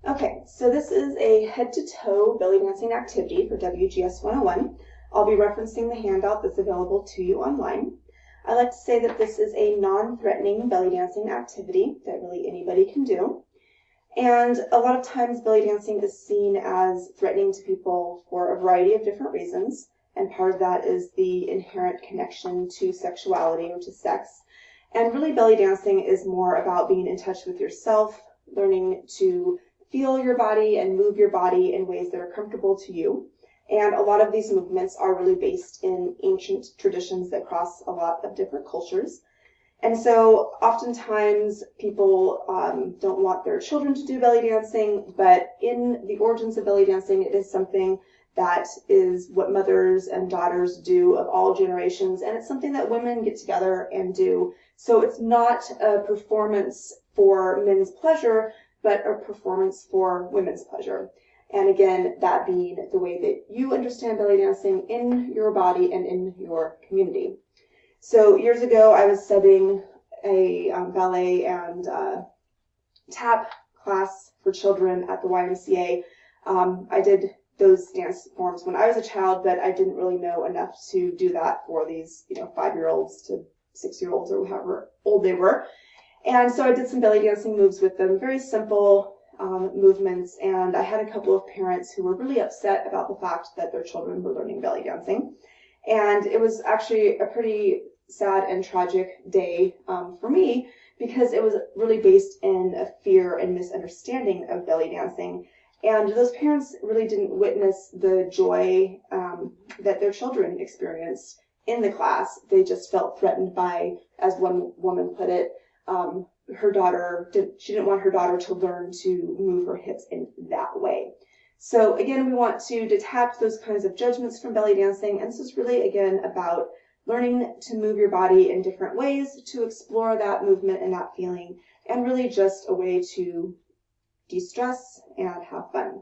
Okay, so this is a head-to-toe belly dancing activity for WGS 101. I'll be referencing the handout that's available to you online. I like to say that this is a non-threatening belly dancing activity that really anybody can do. And a lot of times belly dancing is seen as threatening to people for a variety of different reasons. And part of that is the inherent connection to sexuality or to sex. And really belly dancing is more about being in touch with yourself, learning to feel your body and move your body in ways that are comfortable to you. And a lot of these movements are really based in ancient traditions that cross a lot of different cultures. And so oftentimes people don't want their children to do belly dancing, but in the origins of belly dancing, it is something that is what mothers and daughters do of all generations, and it's something that women get together and do. So it's not a performance for men's pleasure, but a performance for women's pleasure. And again, that being the way that you understand belly dancing in your body and in your community. So years ago, I was studying a ballet and tap class for children at the YMCA. I did those dance forms when I was a child, but I didn't really know enough to do that for these, 5-year-olds to 6-year-olds or however old they were. And so I did some belly dancing moves with them, very simple movements, and I had a couple of parents who were really upset about the fact that their children were learning belly dancing. And it was actually a pretty sad and tragic day for me because it was really based in a fear and misunderstanding of belly dancing. And those parents really didn't witness the joy that their children experienced in the class. They just felt threatened by, as one woman put it, she didn't want her daughter to learn to move her hips in that way. So again, we want to detach those kinds of judgments from belly dancing. And this is really, again, about learning to move your body in different ways, to explore that movement and that feeling, and really just a way to de-stress and have fun.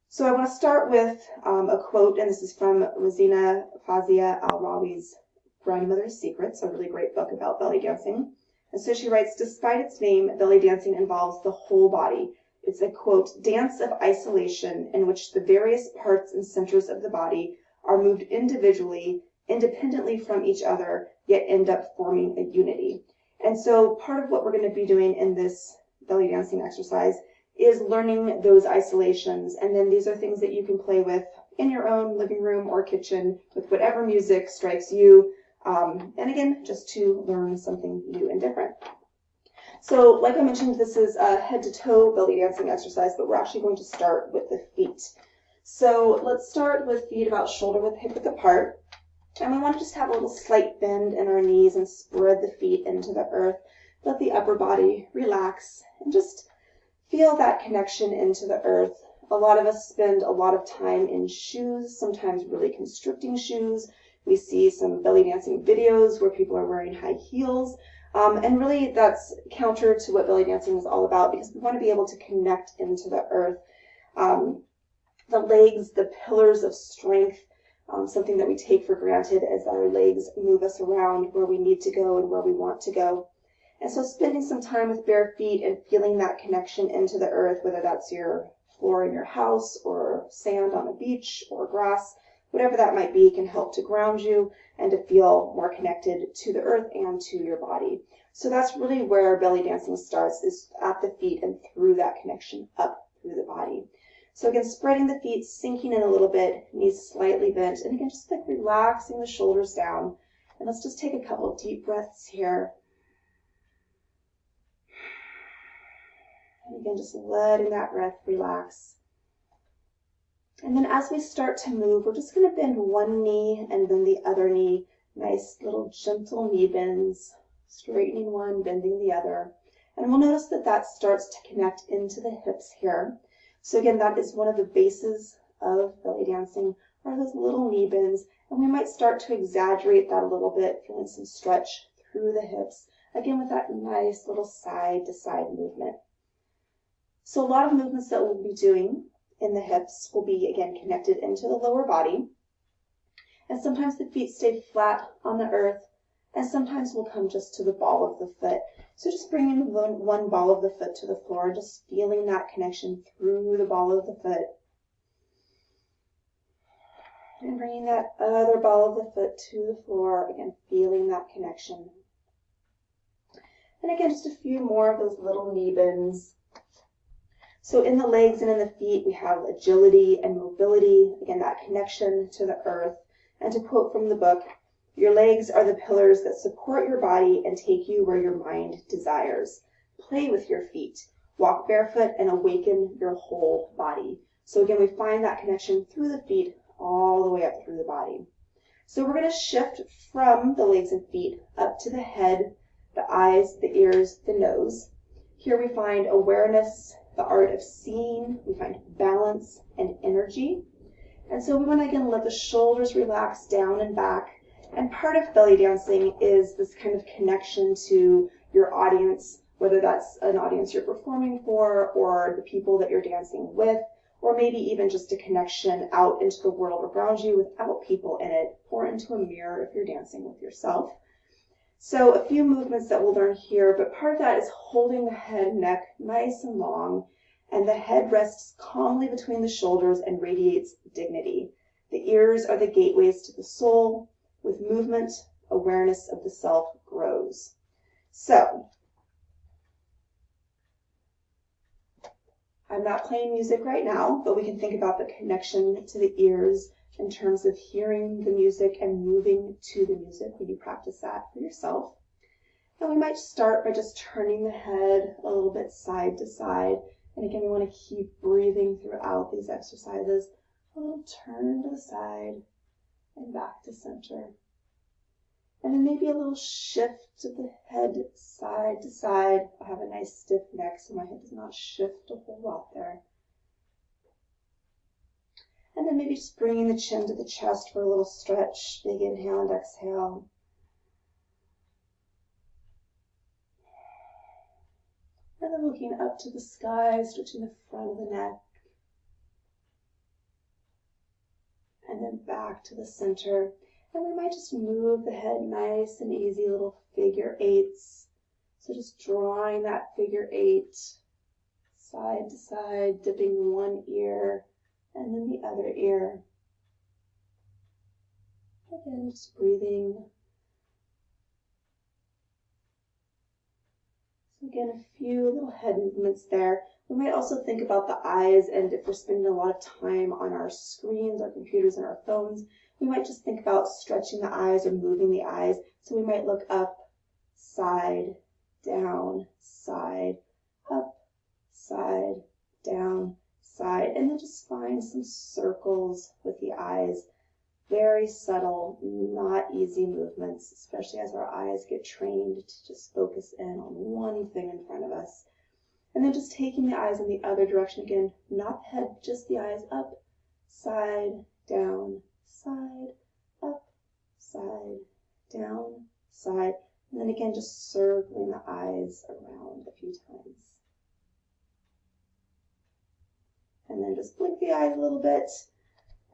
So I want to start with a quote, and this is from Rosina Fazia Al-Rawi's Grandmother's Secrets, a really great book about belly dancing. And so she writes, despite its name, belly dancing involves the whole body. It's a, quote, dance of isolation in which the various parts and centers of the body are moved individually, independently from each other, yet end up forming a unity. And so part of what we're going to be doing in this belly dancing exercise is learning those isolations. And then these are things that you can play with in your own living room or kitchen with whatever music strikes you. And again, just to learn something new and different. So like I mentioned, this is a head-to-toe belly dancing exercise, but we're actually going to start with the feet. So let's start with feet about shoulder-width, hip-width apart. And we want to just have a little slight bend in our knees and spread the feet into the earth. Let the upper body relax and just feel that connection into the earth. A lot of us spend a lot of time in shoes, sometimes really constricting shoes. We see some belly dancing videos where people are wearing high heels. And really that's counter to what belly dancing is all about because we want to be able to connect into the earth. The legs, the pillars of strength, something that we take for granted as our legs move us around where we need to go and where we want to go. And so spending some time with bare feet and feeling that connection into the earth, whether that's your floor in your house or sand on a beach or grass, whatever that might be, can help to ground you and to feel more connected to the earth and to your body. So that's really where belly dancing starts, is at the feet and through that connection up through the body. So again, spreading the feet, sinking in a little bit, knees slightly bent, and again, just like relaxing the shoulders down. And let's just take a couple of deep breaths here. And again, just letting that breath relax. And then as we start to move, we're just going to bend one knee and then the other knee. Nice little gentle knee bends, straightening one, bending the other. And we'll notice that that starts to connect into the hips here. So again, that is one of the bases of belly dancing, are those little knee bends. And we might start to exaggerate that a little bit, feeling some stretch through the hips. Again, with that nice little side to side movement. So a lot of movements that we'll be doing in the hips will be, again, connected into the lower body. And sometimes the feet stay flat on the earth, And sometimes we'll come just to the ball of the foot. So just bringing one ball of the foot to the floor, just feeling that connection through the ball of the foot. And bringing that other ball of the foot to the floor, again, feeling that connection. And again, just a few more of those little knee bends. So in the legs and in the feet, we have agility and mobility, again, that connection to the earth. And to quote from the book, your legs are the pillars that support your body and take you where your mind desires. Play with your feet. Walk barefoot and awaken your whole body. So again, we find that connection through the feet all the way up through the body. So we're going to shift from the legs and feet up to the head, the eyes, the ears, the nose. Here we find awareness, the art of seeing. We find balance and energy. And so we want to again let the shoulders relax down and back. And part of belly dancing is this kind of connection to your audience, whether that's an audience you're performing for or the people that you're dancing with, or maybe even just a connection out into the world around you without people in it, or into a mirror if you're dancing with yourself. So a few movements that we'll learn here, but part of that is holding the head and neck nice and long, and the head rests calmly between the shoulders and radiates dignity. The ears are the gateways to the soul. With movement, awareness of the self grows. So, I'm not playing music right now, but we can think about the connection to the ears in terms of hearing the music and moving to the music when you practice that for yourself. And we might start by just turning the head a little bit side to side. And again, we want to keep breathing throughout these exercises. A little turn to the side and back to center. And then maybe a little shift of the head side to side. I have a nice stiff neck, so my head does not shift a whole lot there. And then maybe just bringing the chin to the chest for a little stretch. Big inhale and exhale. And then looking up to the sky, stretching the front of the neck. And then back to the center. And we might just move the head nice and easy, little figure eights. So just drawing that figure eight, side to side, dipping one ear and then the other ear. Again, just breathing. So again, a few little head movements there. We might also think about the eyes, and if we're spending a lot of time on our screens, our computers, and our phones, we might just think about stretching the eyes or moving the eyes. So we might look up, side, down, side, up, side, down, side, and then just find some circles with the eyes. Very subtle, not easy movements, especially as our eyes get trained to just focus in on one thing in front of us. And then just taking the eyes in the other direction again, not the head, just the eyes up, side, down, side, up, side, down, side. And then again, just circling the eyes around a few times. And then just blink the eyes a little bit.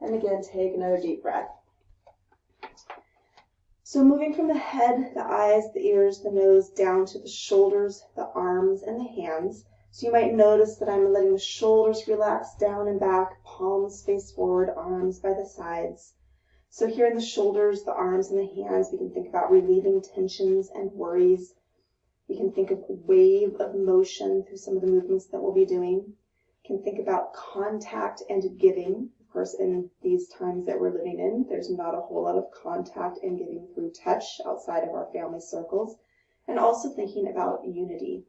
And again, take another deep breath. So moving from the head, the eyes, the ears, the nose, down to the shoulders, the arms, and the hands. So you might notice that I'm letting the shoulders relax down and back, palms face forward, arms by the sides. So here in the shoulders, the arms, and the hands, we can think about relieving tensions and worries. We can think of a wave of motion through some of the movements that we'll be doing. We can think about contact and giving. Of course, in these times that we're living in, there's not a whole lot of contact and giving through touch outside of our family circles. And also thinking about unity.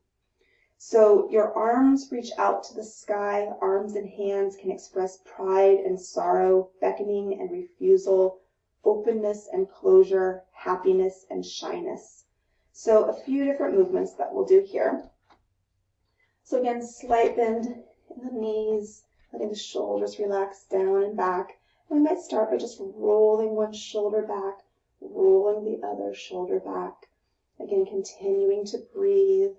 So your arms reach out to the sky. Arms and hands can express pride and sorrow, beckoning and refusal, openness and closure, happiness and shyness. So a few different movements that we'll do here. So again, slight bend in the knees, letting the shoulders relax down and back. And we might start by just rolling one shoulder back, rolling the other shoulder back. Again, continuing to breathe.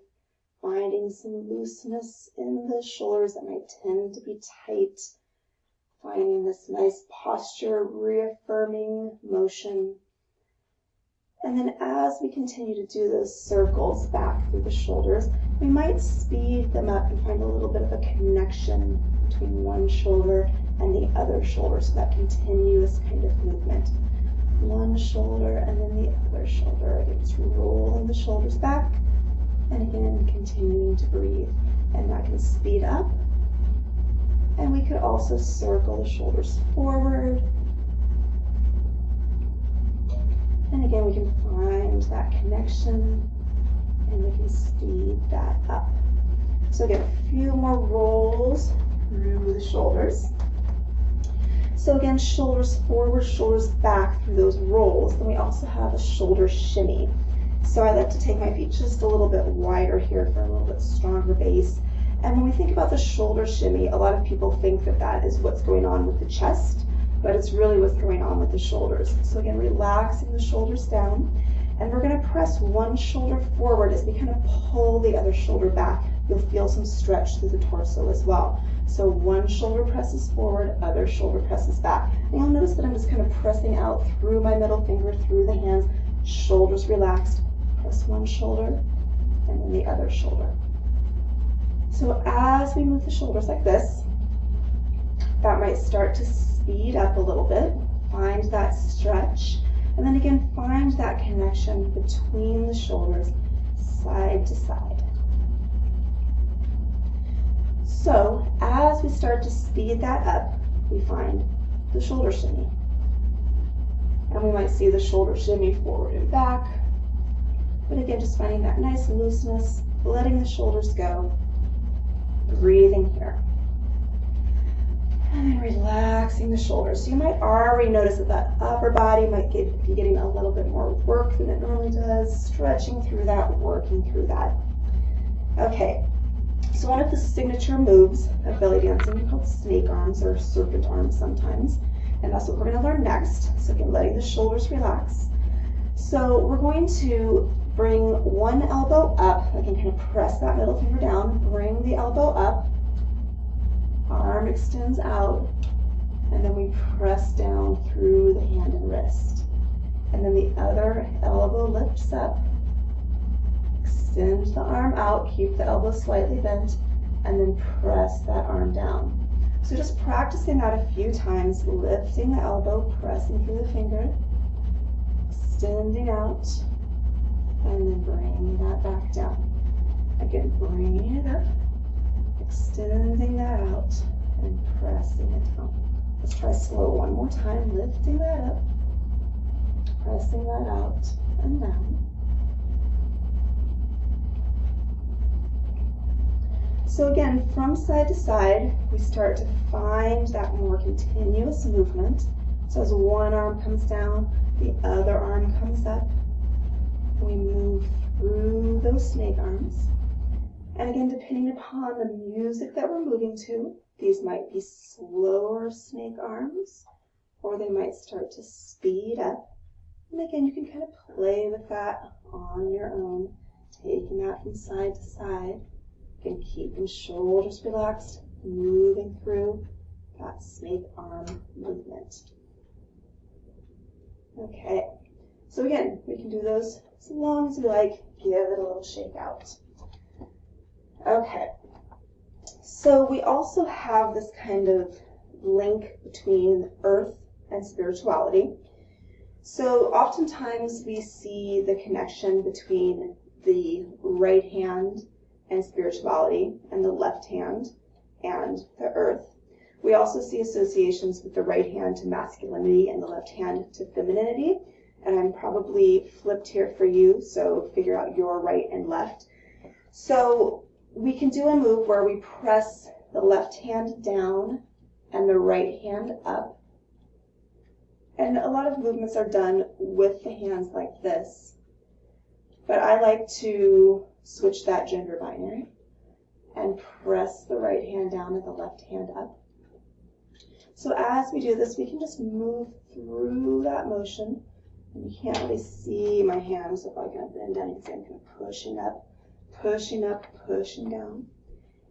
Finding some looseness in the shoulders that might tend to be tight. Finding this nice posture, reaffirming motion. And then as we continue to do those circles back through the shoulders, we might speed them up and find a little bit of a connection between one shoulder and the other shoulder, so that continuous kind of movement. One shoulder and then the other shoulder. Again, just rolling the shoulders back, and again, continuing to breathe. And that can speed up. And we could also circle the shoulders forward. And again, we can find that connection, and we can speed that up. So again, a few more rolls through the shoulders. So again, shoulders forward, shoulders back through those rolls. Then we also have a shoulder shimmy. So I like to take my feet just a little bit wider here for a little bit stronger base. And when we think about the shoulder shimmy, a lot of people think that that is what's going on with the chest, but it's really what's going on with the shoulders. So again, relaxing the shoulders down, and we're going to press one shoulder forward as we kind of pull the other shoulder back. You'll feel some stretch through the torso as well. So one shoulder presses forward, other shoulder presses back. And you'll notice that I'm just kind of pressing out through my middle finger, through the hands, shoulders relaxed. Press one shoulder, and then the other shoulder. So as we move the shoulders like this, that might start to speed up a little bit. Find that stretch. And then again, find that connection between the shoulders, side to side. So as we start to speed that up, we find the shoulder shimmy. And we might see the shoulder shimmy forward and back. But again, just finding that nice looseness, letting the shoulders go, breathing here. And then relaxing the shoulders. So you might already notice that that upper body might be getting a little bit more work than it normally does, stretching through that, working through that. Okay, so one of the signature moves of belly dancing is called snake arms or serpent arms sometimes, and that's what we're going to learn next. So again, letting the shoulders relax. So we're going to bring one elbow up. Again, kind of press that middle finger down, bring the elbow up, arm extends out, and then we press down through the hand and wrist. And then the other elbow lifts up, extend the arm out, keep the elbow slightly bent, and then press that arm down. So just practicing that a few times, lifting the elbow, pressing through the finger, extending out, and then bringing that back down. Again, bringing it up, extending that out, and pressing it down. Let's try slow one more time, lifting that up, pressing that out and down. So again, from side to side, we start to find that more continuous movement. So as one arm comes down, the other arm comes up. We move through those snake arms. And again, depending upon the music that we're moving to, these might be slower snake arms, or they might start to speed up. And again, you can kind of play with that on your own, taking that from side to side. Again, keeping shoulders relaxed, moving through that snake arm movement. Okay, so again, we can do those as long as we like. Give it a little shake out. Okay, so we also have this kind of link between earth and spirituality. So oftentimes we see the connection between the right hand and spirituality and the left hand and the earth. We also see associations with the right hand to masculinity and the left hand to femininity. And I'm probably flipped here for you, so figure out your right and left. So we can do a move where we press the left hand down and the right hand up. And a lot of movements are done with the hands like this. But I like to switch that gender binary and press the right hand down and the left hand up. So as we do this, we can just move through that motion. And you can't really see my hands, so if I kind of bend down, you can see I'm kind of pushing up, pushing down.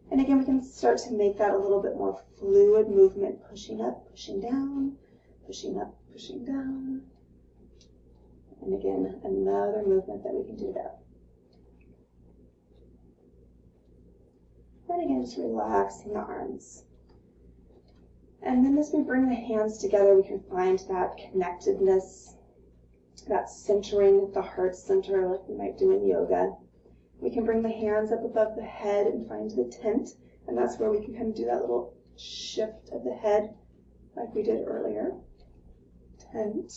And again, we can start to make that a little bit more fluid movement, pushing up, pushing down, pushing up, pushing down. And again, another movement that we can do there. And again, just relaxing the arms. And then as we bring the hands together, we can find that connectedness, that centering at the heart center like we might do in yoga. We can bring the hands up above the head and find the tent, and that's where we can kind of do that little shift of the head like we did earlier. Tent.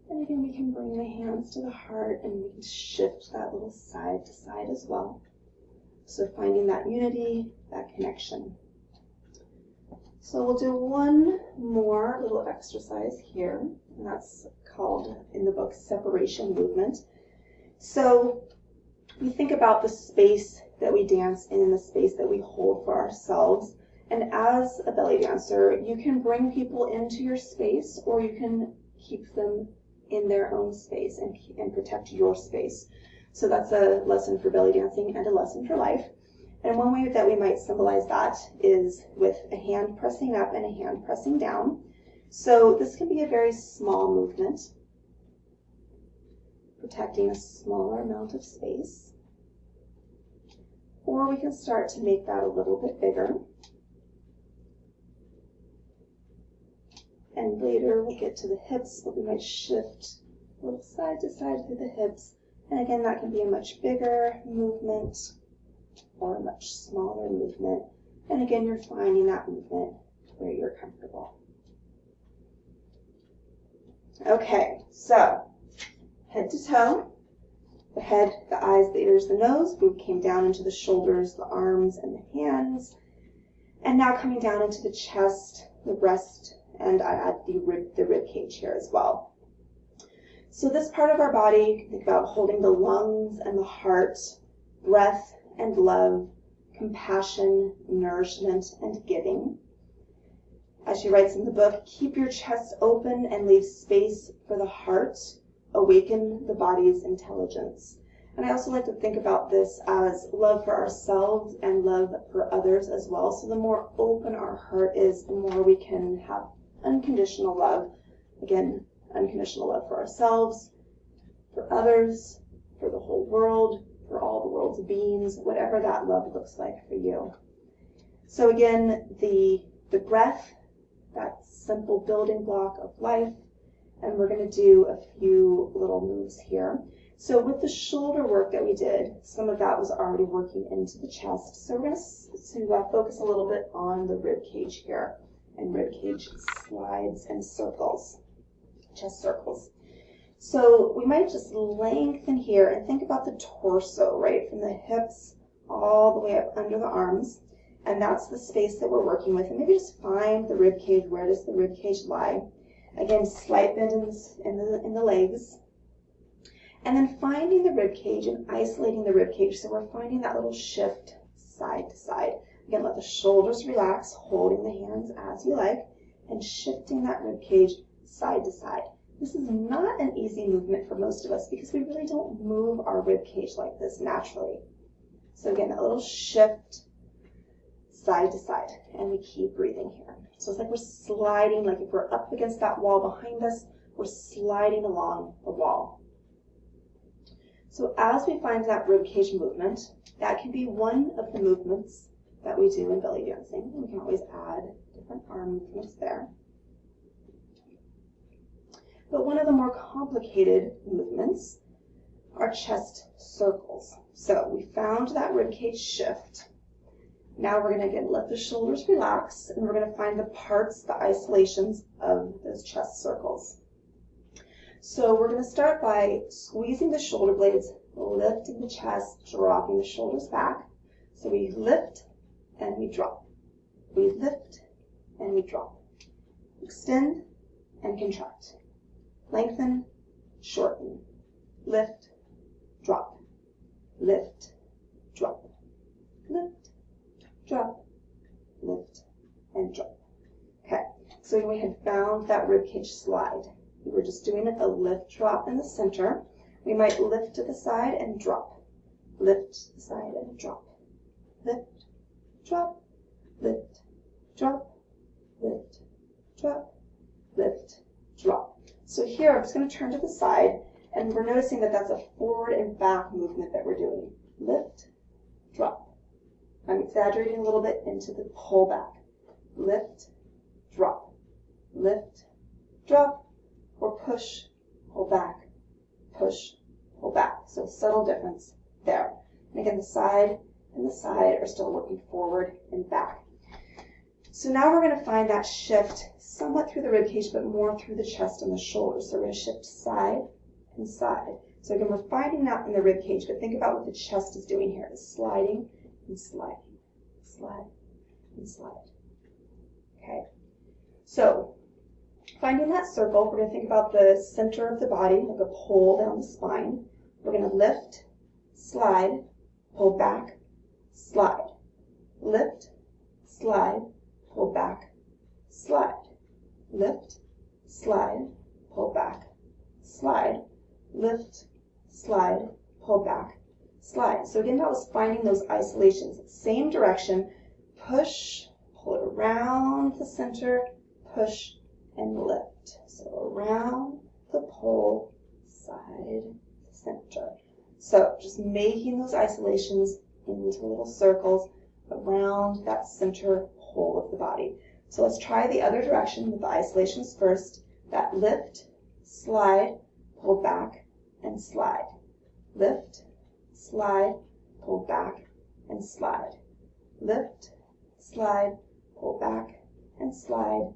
And again, we can bring the hands to the heart and we can shift that little side to side as well. So finding that unity, that connection. So we'll do one more little exercise here, and that's called in the book separation movement. So we think about the space that we dance in and the space that we hold for ourselves. And as a belly dancer, you can bring people into your space or you can keep them in their own space and protect your space. So that's a lesson for belly dancing and a lesson for life. And one way that we might symbolize that is with a hand pressing up and a hand pressing down. So this can be a very small movement, protecting a smaller amount of space. Or we can start to make that a little bit bigger. And later we'll get to the hips, but we might shift a little side to side through the hips. And again, that can be a much bigger movement or a much smaller movement. And again, you're finding that movement where you're comfortable. Okay, so head to toe. The head, the eyes, the ears, the nose. We came down into the shoulders, the arms, and the hands. And now coming down into the chest, the breast, and I add the rib cage here as well. So this part of our body, you can think about holding the lungs and the heart, breath and love, compassion, nourishment, and giving. As she writes in the book, keep your chest open and leave space for the heart. Awaken the body's intelligence. And I also like to think about this as love for ourselves and love for others as well. So the more open our heart is, the more we can have unconditional love. Again, unconditional love for ourselves, for others, for the whole world, for all the world's beings, whatever that love looks like for you. So again, the breath, that simple building block of life. And we're going to do a few little moves here. So with the shoulder work that we did, some of that was already working into the chest. So we're going to focus a little bit on the rib cage here. And rib cage slides and circles, chest circles. So we might just lengthen here and think about the torso, right? From the hips all the way up under the arms. And that's the space that we're working with. And maybe just find the rib cage. Where does the rib cage lie? Again, slight bend in the legs. And then finding the rib cage and isolating the rib cage. So we're finding that little shift side to side. Again, let the shoulders relax, holding the hands as you like, and shifting that rib cage side to side. This is not an easy movement for most of us because we really don't move our rib cage like this naturally. So again, that little shift side to side, and we keep breathing here. So it's like we're sliding, like if we're up against that wall behind us, we're sliding along the wall. So as we find that rib cage movement, that can be one of the movements that we do in belly dancing. We can always add different arm movements there. But one of the more complicated movements are chest circles. So we found that rib cage shift. Now we're going to again let the shoulders relax, and we're going to find the parts, the isolations of those chest circles. So we're going to start by squeezing the shoulder blades, lifting the chest, dropping the shoulders back. So we lift and we drop. We lift and we drop. Extend and contract. Lengthen, shorten. Lift, drop. Lift, drop. Lift, drop, lift, and drop. Okay, so we had found that ribcage slide. We were just doing a lift, drop in the center. We might lift to the side and drop. Lift to the side and drop. Lift, drop, lift, drop, lift, drop, lift, So here I'm just going to turn to the side, and we're noticing that that's a forward and back movement that we're doing. Lift, drop. I'm exaggerating a little bit into the pull back. Lift, drop. Lift, drop, or push, pull back, push, pull back. So subtle difference there. And again, the side and the side are still working forward and back. So now we're going to find that shift somewhat through the rib cage, but more through the chest and the shoulders. So we're going to shift side and side. So again, we're finding that in the rib cage, but think about what the chest is doing here. It's sliding and sliding, slide and slide. Okay. So finding that circle, we're going to think about the center of the body, like a pole down the spine. We're going to lift, slide, pull back, slide. Lift, slide, pull back, slide. Lift, slide, pull back, slide. Lift, slide, pull back, slide. So again, that was finding those isolations. Same direction, push, pull it around the center, push, and lift. So around the pole, side, center. So just making those isolations into little circles around that center pole of the body. So let's try the other direction with the isolations first. That lift, slide, pull back, and slide. Lift, slide, pull back, and slide. Lift, slide, pull back, and slide.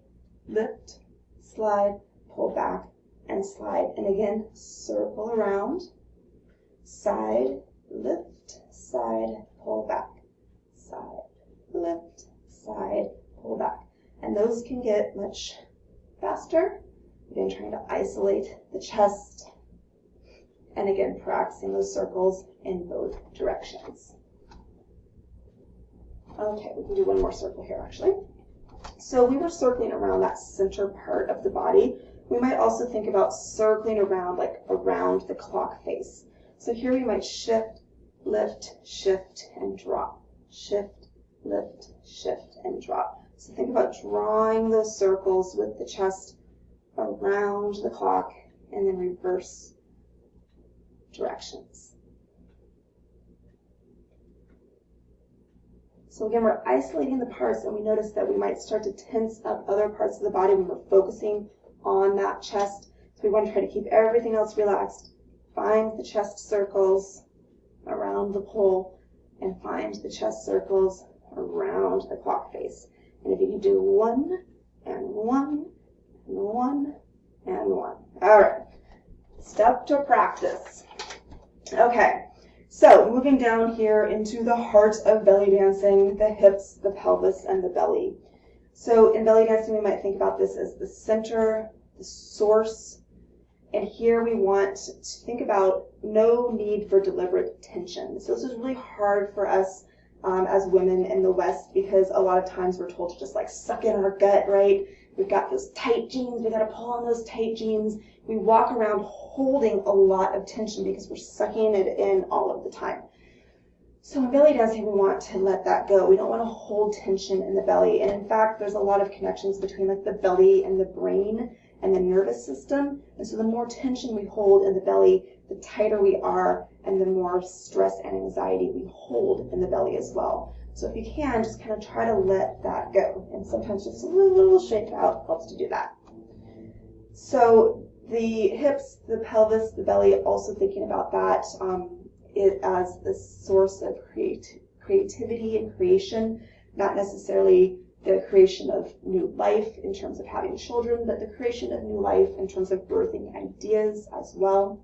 Lift, slide, pull back, and slide. And again, circle around. Side, lift, side, pull back. Side, lift, side, pull back. And those can get much faster. Again, trying to isolate the chest. And again, practicing those circles in both directions. Okay, we can do one more circle here, actually. So we were circling around that center part of the body. We might also think about circling around, like around the clock face. So here we might shift, lift, shift, and drop. Shift, lift, shift, and drop. So think about drawing those circles with the chest around the clock and then reverse directions. So again, we're isolating the parts, and we notice that we might start to tense up other parts of the body when we're focusing on that chest. So we want to try to keep everything else relaxed. Find the chest circles around the pole and find the chest circles around the clock face. And if you can do one and one and one and one. All right, step to practice. Okay, so moving down here into the heart of belly dancing, the hips, the pelvis, and the belly. So in belly dancing, we might think about this as the center, the source. And here we want to think about no need for deliberate tension. So this is really hard for us as women in the West, because a lot of times we're told to just like suck in our gut, right? We've got those tight jeans, we got to pull on those tight jeans. We walk around holding a lot of tension because we're sucking it in all of the time. So in belly dancing, we want to let that go. We don't want to hold tension in the belly. And in fact, there's a lot of connections between like the belly and the brain and the nervous system. And so the more tension we hold in the belly, the tighter we are, and the more stress and anxiety we hold in the belly as well. So if you can, just kind of try to let that go. And sometimes just a little shake out helps to do that. So the hips, the pelvis, the belly, also thinking about that it as the source of creativity and creation, not necessarily the creation of new life in terms of having children, but the creation of new life in terms of birthing ideas as well.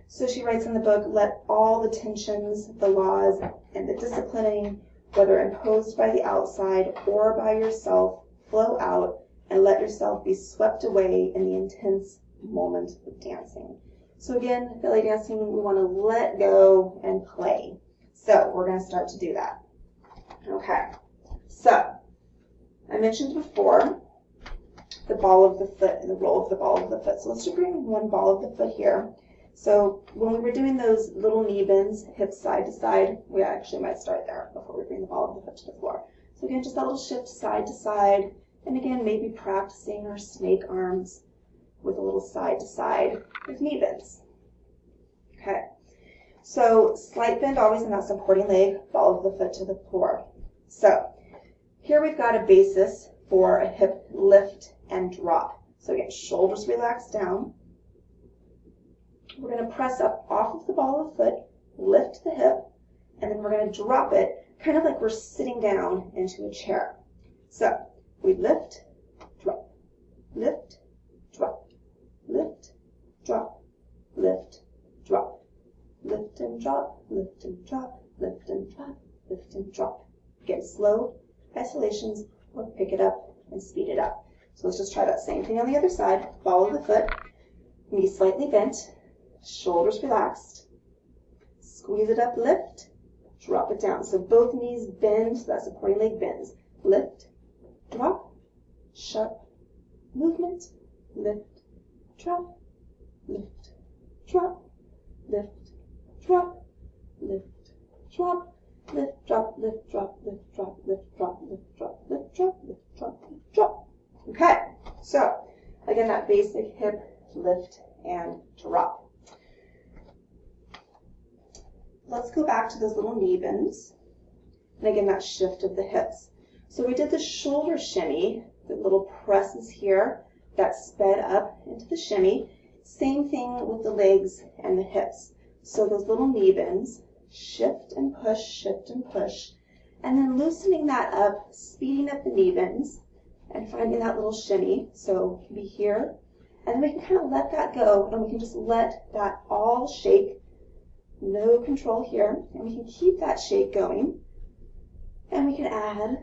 So she writes in the book, let all the tensions, the laws, and the disciplining, whether imposed by the outside or by yourself, flow out, and let yourself be swept away in the intense moment of dancing. So again, belly dancing, we want to let go and play. So we're going to start to do that. Okay, so I mentioned before the ball of the foot and the roll of the ball of the foot. So let's just bring one ball of the foot here. So when we were doing those little knee bends, hips side to side, we actually might start there before we bring the ball of the foot to the floor. So again, just that little shift side to side. And again, maybe practicing our snake arms with a little side to side with knee bends. Okay, so slight bend always in that supporting leg, ball of the foot to the floor. So here we've got a basis for a hip lift and drop. So again, shoulders relaxed down. We're going to press up off of the ball of the foot, lift the hip, and then we're going to drop it kind of like we're sitting down into a chair. So we lift, drop, lift, drop, lift, drop, lift, drop, lift and drop, lift and drop, lift and drop, lift and drop. Again, slow isolations, or pick it up and speed it up. So let's just try that same thing on the other side. Ball of the foot, knees slightly bent, shoulders relaxed, squeeze it up, lift, drop it down. So both knees bend, so that supporting leg bends. Lift, drop, sharp movement, lift, drop, lift, drop, lift, drop, lift, drop, lift, drop, lift, drop, lift, drop, lift, drop, lift, drop, lift, drop, lift, drop, lift, drop. Okay, so again, that basic hip lift and drop. Let's go back to those little knee bends. And again, that shift of the hips. So we did the shoulder shimmy, the little presses here that sped up into the shimmy. Same thing with the legs and the hips. So those little knee bends, shift and push, and then loosening that up, speeding up the knee bends, and finding that little shimmy. So it can be here, and then we can kind of let that go, and we can just let that all shake. No control here, and we can keep that shake going, and we can add,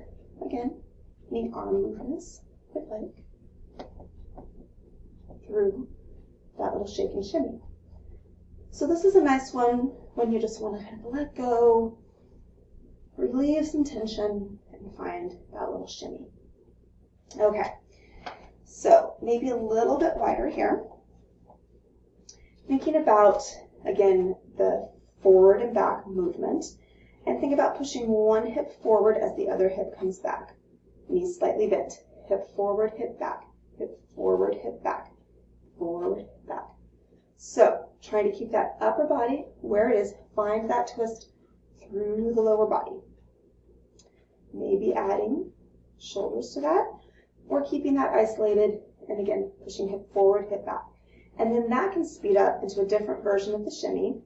again, any arm movements if like, through that little shake and shimmy. So this is a nice one when you just want to kind of let go, relieve some tension, and find that little shimmy. Okay, so maybe a little bit wider here. Thinking about, again, the forward and back movement, and think about pushing one hip forward as the other hip comes back. Knees slightly bent, hip forward, hip back, hip forward, hip back, forward, back. So trying to keep that upper body where it is, find that twist through the lower body. Maybe adding shoulders to that, or keeping that isolated, and again, pushing hip forward, hip back. And then that can speed up into a different version of the shimmy.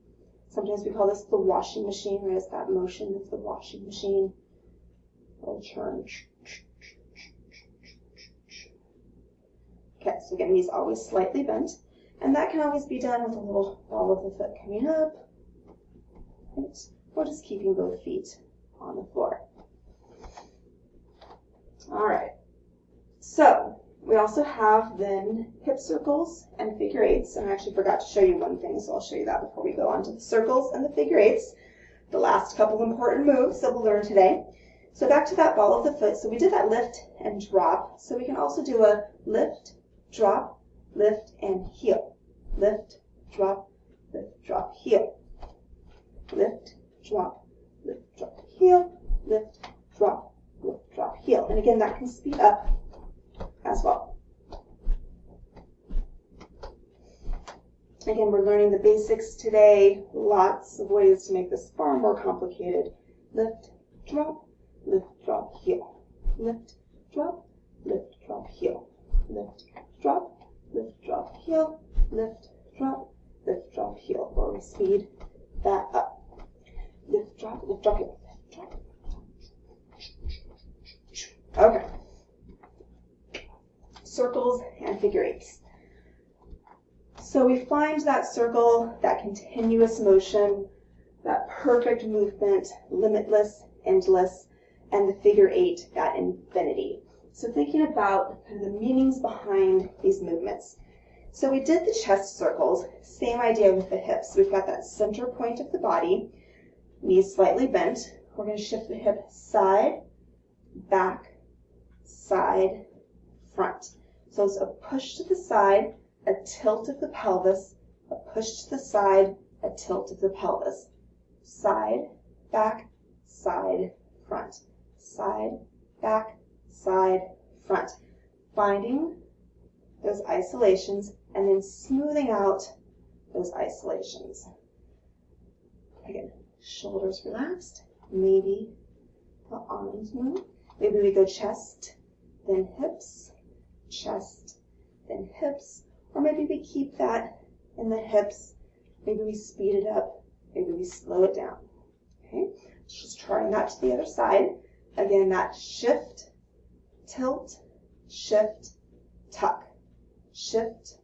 Sometimes we call this the washing machine, right? It's that motion of the washing machine. Little churn. Okay, so again, knees always slightly bent. And that can always be done with a little ball of the foot coming up. Right? Or just keeping both feet on the floor. All right. So we also have then hip circles and figure eights. And I actually forgot to show you one thing, so I'll show you that before we go on to the circles and the figure eights. The last couple important moves that we'll learn today. So back to that ball of the foot. So we did that lift and drop. So we can also do a lift, drop, lift, and heel. Lift, drop, heel. Lift, drop, heel. Lift, drop, heel. And again, that can speed up as well. Again, we're learning the basics today. Lots of ways to make this far more complicated. Lift, drop, heel. Lift, drop, heel. Lift, drop, heel. Lift, drop, heel. Or we speed that up. Lift, drop, heel. Lift, drop. Okay. Circles and figure eights. So we find that circle, that continuous motion, that perfect movement, limitless, endless, and the figure eight, that infinity. So thinking about kind of the meanings behind these movements. So we did the chest circles, same idea with the hips. We've got that center point of the body, knees slightly bent. We're going to shift the hip side, back, side, front. So it's a push to the side, a tilt of the pelvis, a push to the side, a tilt of the pelvis. Side, back, side, front. Side, back, side, front. Finding those isolations and then smoothing out those isolations. Again, shoulders relaxed, maybe the arms move. Maybe we go chest, then hips, chest, then hips, or maybe we keep that in the hips. Maybe we speed it up, maybe we slow it down. Okay, just trying that to the other side. Again, that shift, tilt, shift, tuck, shift,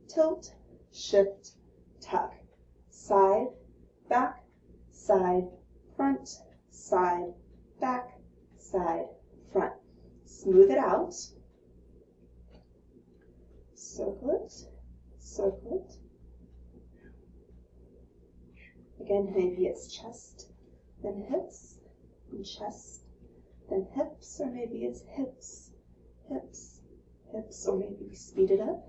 tilt, shift, tuck, side, back, side, front, side, back, side, front. Smooth it out. Circle it, circle it. Again, maybe it's chest, then hips, and chest, then hips, or maybe it's hips, hips, hips, or maybe we speed it up.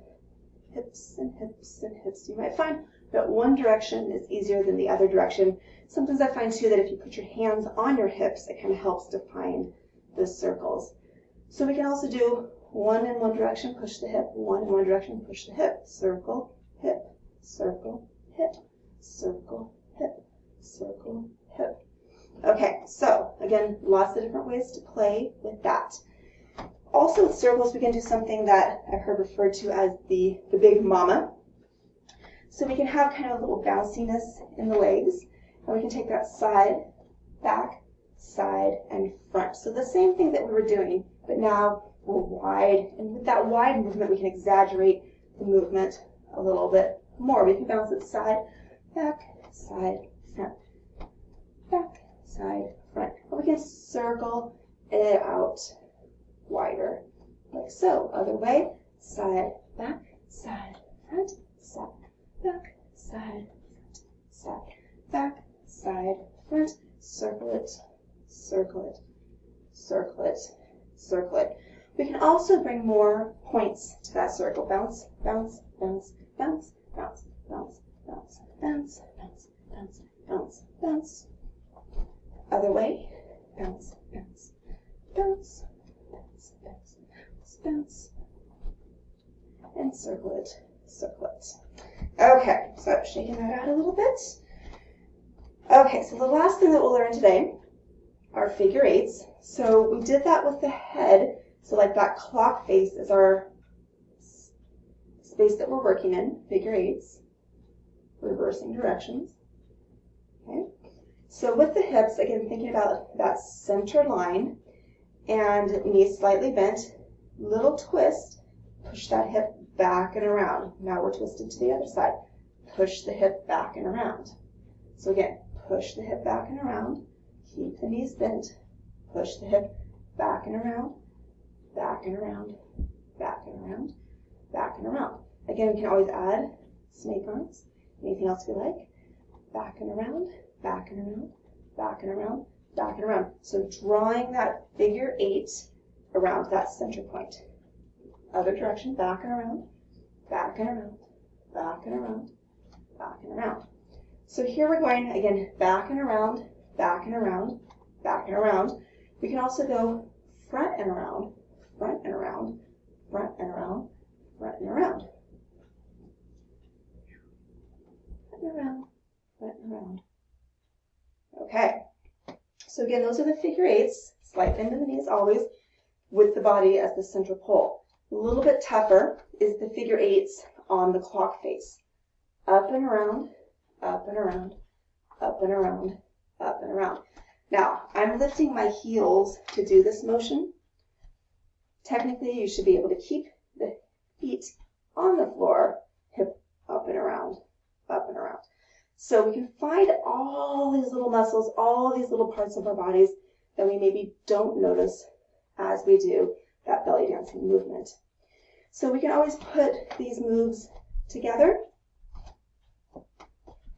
Hips and hips and hips. You might find that one direction is easier than the other direction. Sometimes I find too that if you put your hands on your hips, it kind of helps define the circles. So we can also do one in one direction, push the hip, one in one direction, push the hip, circle, hip, circle, hip, circle, hip, circle, hip. Okay, so again, lots of different ways to play with that. Also with circles, we can do something that I've heard referred to as the big mama. So we can have kind of a little bounciness in the legs, and we can take that side, back, side, and front. So the same thing that we were doing, but now we're wide, and with that wide movement, we can exaggerate the movement a little bit more. We can bounce it side, back, side, front, back, side, front. And we can circle it out wider, like so. Other way, side, back, side, front, side, back, side, front, side, back, side, front. Circle it, circle it, circle it, circle it. We can also bring more points to that circle. Bounce, bounce, bounce, bounce, bounce, bounce, bounce, bounce, bounce, bounce, bounce, bounce. Other way, bounce, bounce, bounce, bounce, bounce, bounce, bounce, and circle it, circle it. Okay, so shaking that out a little bit. Okay, so the last thing that we'll learn today are figure eights. So we did that with the head. So like that clock face is our space that we're working in, figure eights, reversing directions. Okay. So with the hips, again, thinking about that center line and knees slightly bent, little twist, push that hip back and around. Now we're twisted to the other side. Push the hip back and around. So again, push the hip back and around, keep the knees bent, push the hip back and around, back and around, back and around, back and around. Again, we can always add snake arms, anything else we like. Back and around, back and around, back and around, back and around. So drawing that figure eight around that center point. Other direction, back and around, back and around, back and around, back and around. So here we're going, again, back and around, back and around, back and around. We can also go front and around, front and around, front and around, front and around. Front and around, front and around. Okay. So again, those are the figure eights. Slight bend in the knees always, with the body as the central pole. A little bit tougher is the figure eights on the clock face. Up and around, up and around, up and around, up and around. Now, I'm lifting my heels to do this motion. Technically, you should be able to keep the feet on the floor, hip up and around, up and around. So we can find all these little muscles, all these little parts of our bodies that we maybe don't notice as we do that belly dancing movement. So we can always put these moves together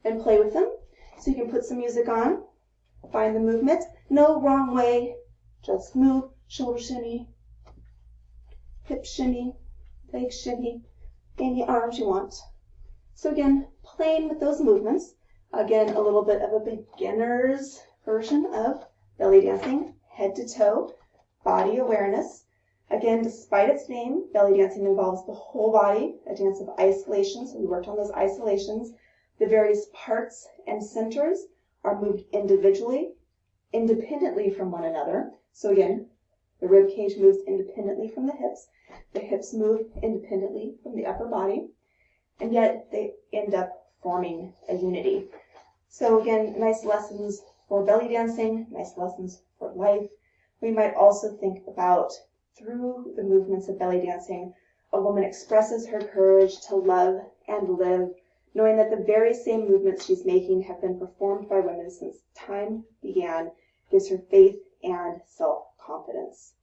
and play with them. So you can put some music on, find the movement. No wrong way, just move, shoulder shimmy, hip shimmy, leg shimmy, any arms you want. So again, playing with those movements. Again, a little bit of a beginner's version of belly dancing, head to toe, body awareness. Again, despite its name, belly dancing involves the whole body, a dance of isolation, so we worked on those isolations. The various parts and centers are moved individually, independently from one another. So again, the rib cage moves independently from the hips move independently from the upper body, and yet they end up forming a unity. So again, nice lessons for belly dancing, nice lessons for life. We might also think about, through the movements of belly dancing, a woman expresses her courage to love and live, knowing that the very same movements she's making have been performed by women since time began, gives her faith and self-confidence.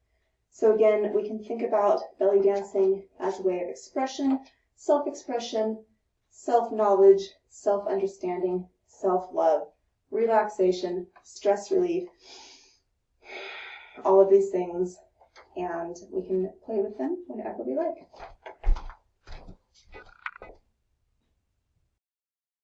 So again, we can think about belly dancing as a way of expression, self-expression, self-knowledge, self-understanding, self-love, relaxation, stress relief, all of these things, and we can play with them whenever we like.